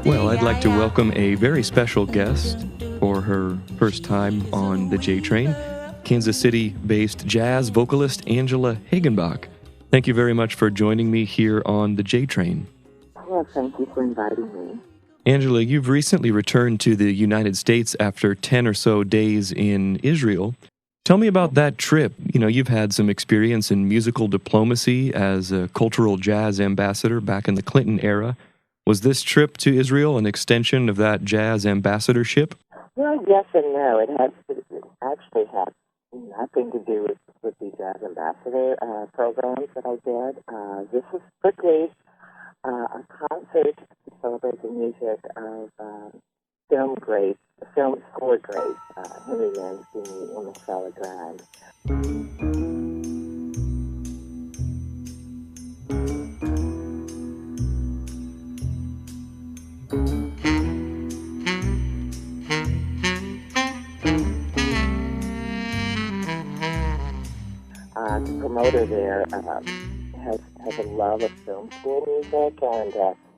Well, I'd like to welcome a very special guest for her first time on the J Train, Kansas City-based jazz vocalist Angela Hagenbach. Thank you very much for joining me here on the J Train. Well, thank you for inviting me. Angela, you've recently returned to the United States after 10 or so days in Israel. Tell me about that trip. You know, you've had some experience in musical diplomacy as a cultural jazz ambassador back in the Clinton era. Was this trip to Israel an extension of that jazz ambassadorship? Well, yes and no. It actually had nothing to do with the jazz ambassador programs that I did. This was strictly a concert to celebrate the music of film score greats, Henry Mancini and Michel Legrand. The promoter there has a love of film school music, and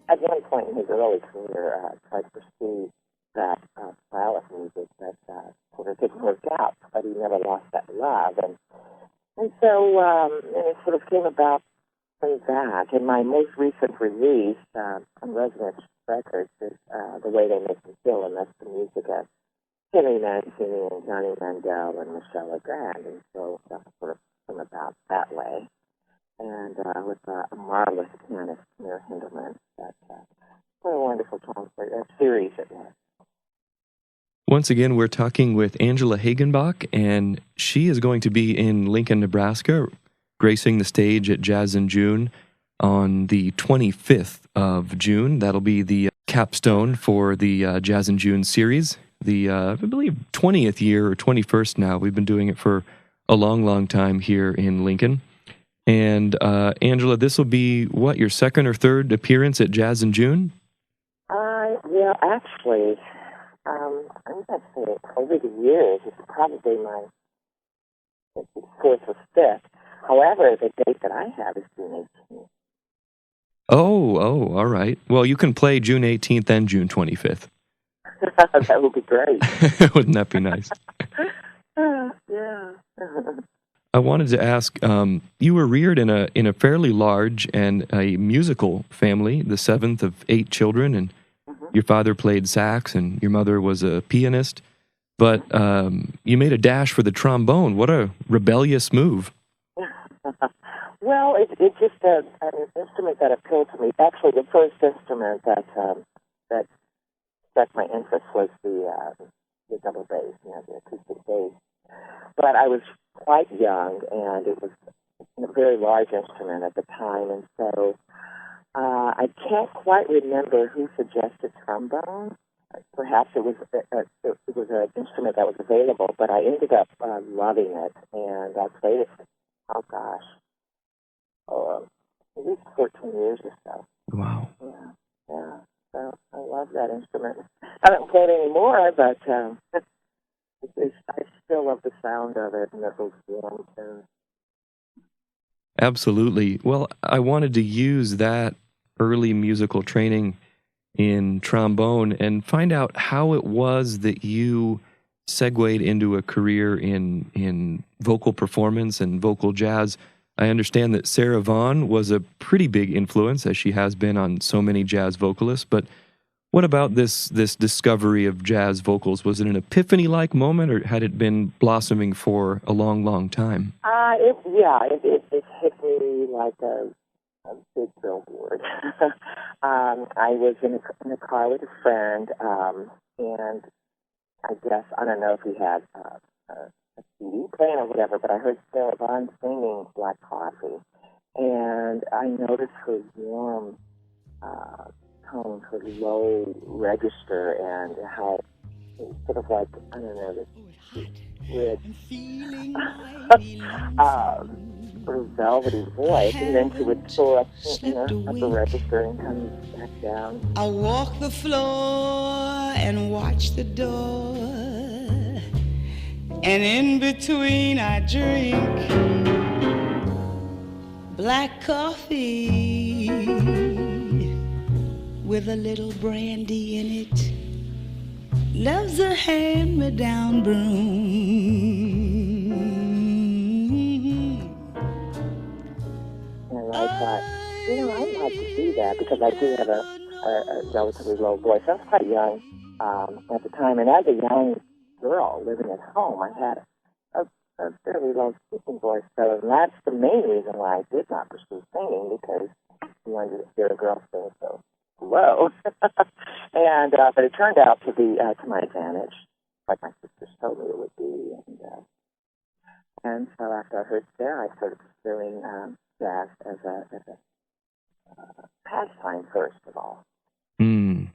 at one point in his early career tried to pursue that style of music that sort of didn't work out, but he never lost that love, and so and it sort of came about from that. And my most recent release on Resonance Records is The Way They Make Me Feel, and that's the music of Henry Mancini and Johnny Mandel and Michel Legrand, and so that sort of came about that way. And with a marvelous pianist, Mir Hindelman, what a wonderful concert, series it was. Once again, we're talking with Angela Hagenbach, and she is going to be in Lincoln, Nebraska, gracing the stage at Jazz in June on the 25th of June. That'll be the capstone for the Jazz in June series, the, I believe, 20th year or 21st now. We've been doing it for a long, long time here in Lincoln. And Angela, this will be, what, your second or third appearance at Jazz in June? Well, actually, I'm going to say over the years, it's probably my fourth or fifth. However, the date that I have is June 18th. Oh, all right. Well, you can play June 18th and June 25th. That would be great. Wouldn't that be nice? Yeah. I wanted to ask, you were reared in a fairly large and a musical family, the seventh of 8 children, and your father played sax and your mother was a pianist, but you made a dash for the trombone. What a rebellious move. Well, it's just an instrument that appealed to me. Actually, the first instrument that struck my interest was the double bass, the acoustic bass. But I was quite young, and it was a very large instrument at the time, and so I can't quite remember who suggested trombone. Perhaps it was an instrument that was available, but I ended up loving it, and I played it for, at least 14 years or so. Wow. Yeah. So I love that instrument. I don't play it anymore, but I still love the sound of it and those warm tunes. Absolutely. Well, I wanted to use that early musical training in trombone and find out how it was that you segued into a career in vocal performance and vocal jazz. I understand that Sarah Vaughan was a pretty big influence, as she has been on so many jazz vocalists, but what about this discovery of jazz vocals? Was it an epiphany-like moment, or had it been blossoming for a long, long time? It hit me like a big billboard. I was in a car with a friend, and I guess, I don't know if he had a CD playing or whatever, but I heard Sarah Vaughan singing Black Coffee, and I noticed her warm tone, her low register, and how it's sort of like, I don't know, this rich, sort of velvety voice, and then she would soar up, upper register and come back down. I walk the floor and watch the door, and in between I drink black coffee. with a little brandy in it. Loves a hand-me-down broom. And I thought, I'd like to do that because I do have a relatively low voice. I was quite young at the time, and as a young girl living at home, I had a fairly low speaking voice. So that's the main reason why I did not pursue singing, because you wanted to hear a girl sing so low. And but it turned out to be to my advantage, like my sisters told me it would be. And so after I heard Sarah, I started pursuing jazz as a pastime first of all. Mm.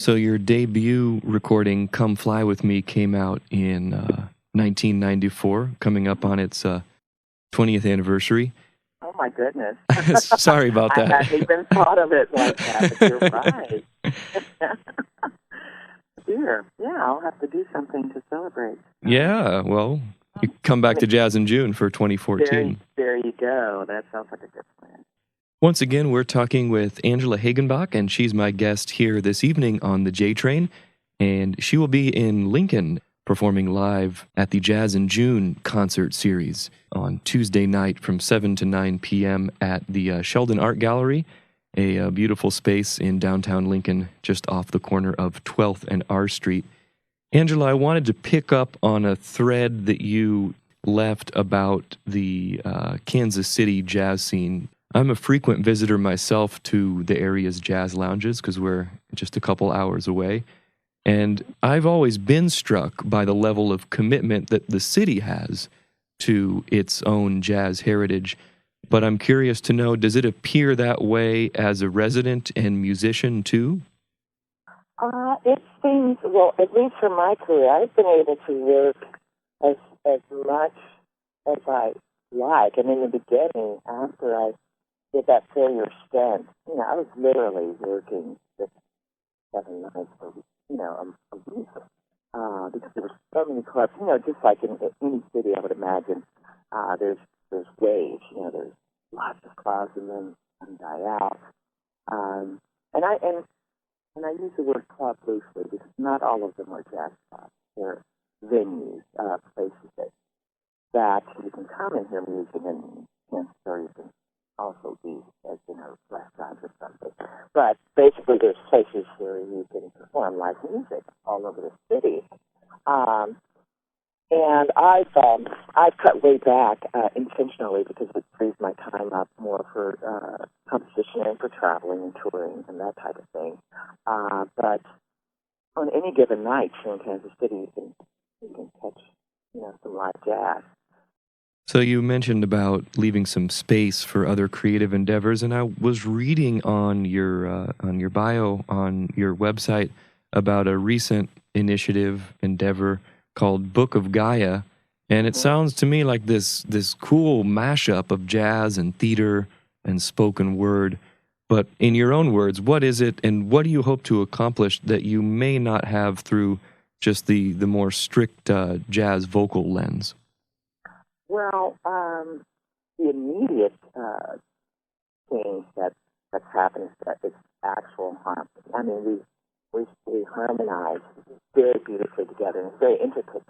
So your debut recording, Come Fly With Me, came out in 1994, coming up on its 20th anniversary. Oh, my goodness. Sorry about that. I hadn't even thought of it like that, but you're right. Dear, yeah, I'll have to do something to celebrate. Yeah, well, you come back to Jazz in June for 2014. There you go. That sounds like a good plan. Once again, we're talking with Angela Hagenbach, and she's my guest here this evening on the J Train. And she will be in Lincoln performing live at the Jazz in June concert series on Tuesday night from 7 to 9 p.m. at the Sheldon Art Gallery, a beautiful space in downtown Lincoln, just off the corner of 12th and R Street. Angela, I wanted to pick up on a thread that you left about the Kansas City jazz scene. I'm a frequent visitor myself to the area's jazz lounges because we're just a couple hours away. And I've always been struck by the level of commitment that the city has to its own jazz heritage. But I'm curious to know, does it appear that way as a resident and musician too? It seems, well, at least for my career, I've been able to work as much as I like. And in the beginning, after I did that 4-year stint, I was literally working 6, 7 nights a week, a week, because there were so many clubs, just like in any city, I would imagine, there's waves, there's lots of clubs and then some die out. And I use the word club loosely because not all of them are jazz clubs. They're venues, places that you can come and hear music and or you can also be as restaurants or something. But basically, there's places where you can perform live music all over the city. And I've cut way back intentionally because it frees my time up more for composition and for traveling and touring and that type of thing. But on any given night here in Kansas City, you can catch some live jazz. So you mentioned about leaving some space for other creative endeavors, and I was reading on your bio on your website about a recent endeavor called Book of Gaia, and it sounds to me like this cool mashup of jazz and theater and spoken word. But in your own words, what is it, and what do you hope to accomplish that you may not have through just the more strict jazz vocal lens? Well, the immediate change that's happened is that it's actual harmony. I mean, we harmonize very beautifully together, and it's very intricate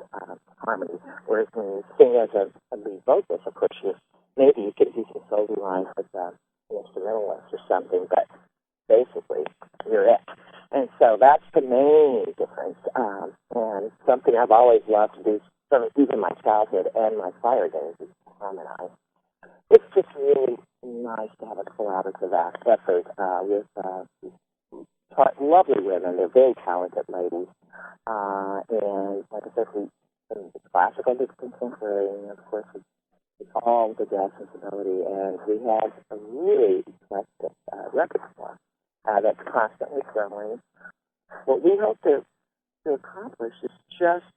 harmony. Whereas when you sing as a lead vocalist, of course, maybe you could do some solo lines with an instrumentalist or something, but basically you're it. And so that's the main difference, and something I've always loved to do from even my childhood and my fire days is to harmonize. It's just really nice to have a collaborative effort with lovely women. They're very talented ladies. And like I said, it's classical, it's contemporary, and of course it's all the jazz sensibility. And we have a really eclectic repertoire that's constantly growing. What we hope to accomplish is just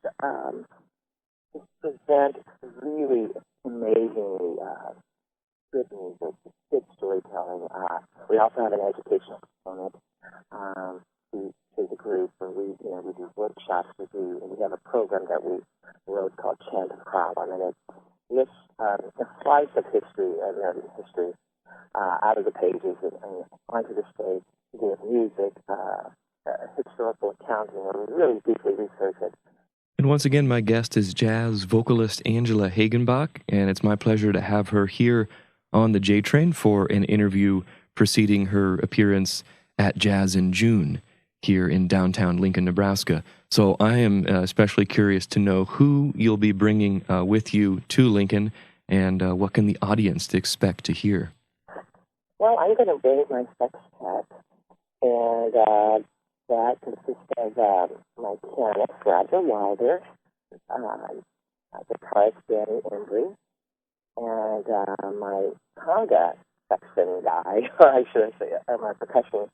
present really amazingly good music, good storytelling. We also have an educational component to the group where we do workshops. We have a program that we wrote called Chant of Problem, and it lifts a slice of history, American history, out of the pages and onto the stage, history of music, historical accounting, and really deeply research it. And once again, my guest is jazz vocalist Angela Hagenbach, and it's my pleasure to have her here on the J Train for an interview preceding her appearance at Jazz in June here in downtown Lincoln, Nebraska. So I am especially curious to know who you'll be bringing with you to Lincoln, and what can the audience expect to hear? Well, I'm going to bring my sextet, and that consists of my pianist, Roger Wilder, guitarist Danny Embry, and my conga section guy, or I should say, my percussion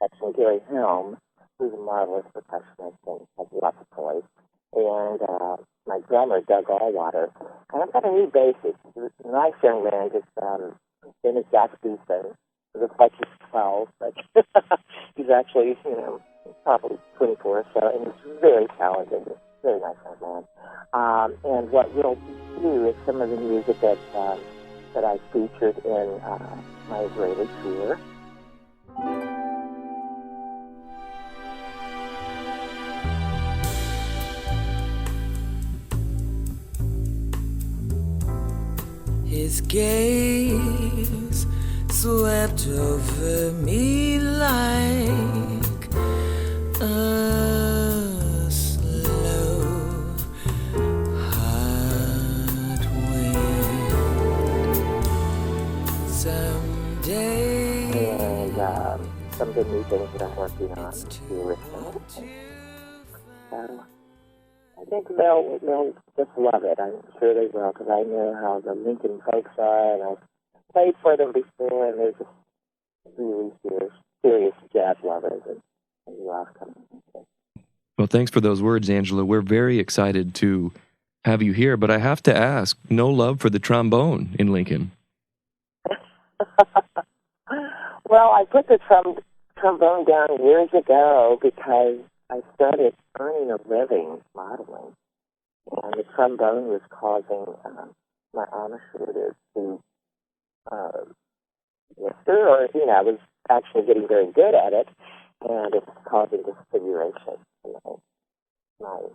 section, Gary Helm, who's a marvelous percussionist and has lots of toys, and my drummer, Doug Allwater. And I've got a new bassist, a nice young man, just his name is Jack Beeson. He looks like he's 12, but he's actually, probably 24 or so, and he's very talented, very nice young man. And what we'll do is some of the music that I featured in my Israeli tour. His gaze swept over me like a slow, hot wind. Someday, And some of the new things that I'm working on to listen. I think they'll just love it. I'm sure they will, because I know how the Lincoln folks are, and I've played for them before, and they're just really serious jazz lovers, and love coming. Well, thanks for those words, Angela. We're very excited to have you here, but I have to ask, no love for the trombone in Lincoln? Well, I put the trombone down years ago because I started earning a living modeling, and the trombone was causing my armature to blister, or, I was actually getting very good at it, and it was causing disfiguration. My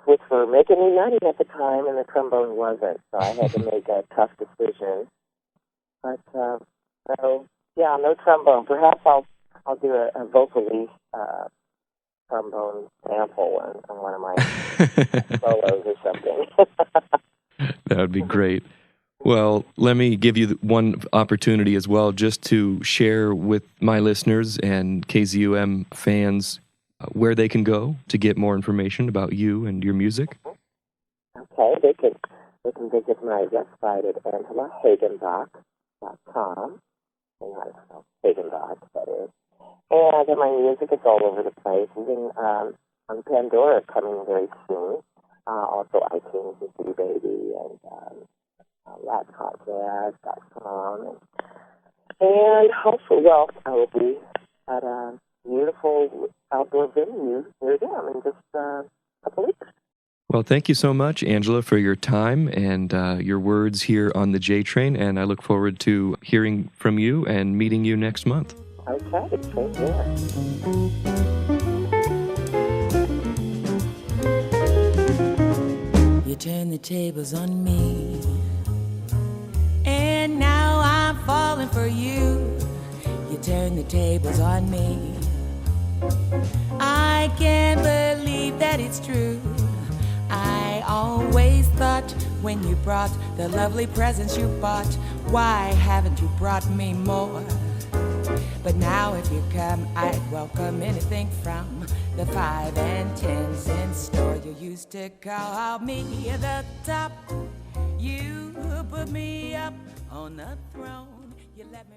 which were making me money at the time, and the trombone wasn't, so I had to make a tough decision. But, no trombone. Perhaps I'll do a vocally trombone sample on one of my solos or something. That would be great. Well, let me give you one opportunity as well, just to share with my listeners and KZUM fans where they can go to get more information about you and your music. Okay, they can visit my website at angelahagenbach.com. Hagenbach, that is. And my music is all over the place, even on Pandora coming very soon. Also iTunes and CD Baby and laptopjazz.com. And hopefully, I will be at a beautiful outdoor venue near them in just a couple weeks. Well, thank you so much, Angela, for your time and your words here on the J Train, and I look forward to hearing from you and meeting you next month. Okay, same here. You turn the tables on me, and now I'm falling for you. You turn the tables on me. I can't believe that it's true. I always thought when you brought the lovely presents you bought, why haven't you brought me more? But now if you come, I'd welcome anything from the 5 and 10 cent store. You used to call me the top. You put me up on the throne. You let me